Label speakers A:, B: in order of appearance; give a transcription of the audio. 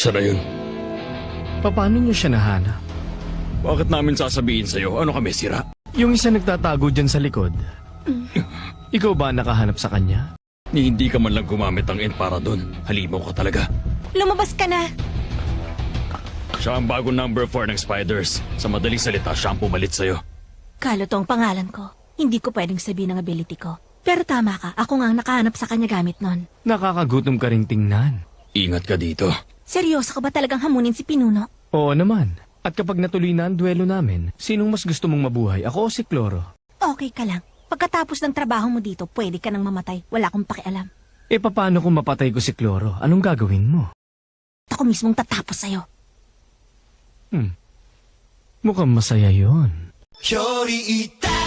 A: Siya na yun.
B: Paano niyo siya nahanap?
A: Bakit namin sasabihin sa'yo? Ano kami, sira?
B: Yung isa nagtatago dyan sa likod. Ikaw ba nakahanap sa kanya?
A: Ni hindi ka man lang gumamit ng N para doon. Halimaw ka talaga.
C: Lumabas ka na!
A: Siya ang bagong number 4 ng Spiders. Sa madaling salita, siya ang pumalit sa'yo.
C: Kalo to ang pangalan ko. Hindi ko pwedeng sabihin ang ability ko. Pero tama ka, ako nga ang nakahanap sa kanya gamit nun.
B: Nakakagutom ka ring tingnan.
A: Ingat ka dito.
C: Seryoso ka ba talagang hamunin si Pinuno?
B: Oo naman. At kapag natuloy na ang duelo namin, sinong mas gusto mong mabuhay? Ako o si Cloro?
C: Okay ka lang. Pagkatapos ng trabaho mo dito, pwede ka nang mamatay. Wala akong pakialam.
B: E paano kung mapatay ko si Cloro? Anong gagawin mo?
C: Ako mismong tatapos sa'yo.
B: Mukhang masaya yon.
D: より痛い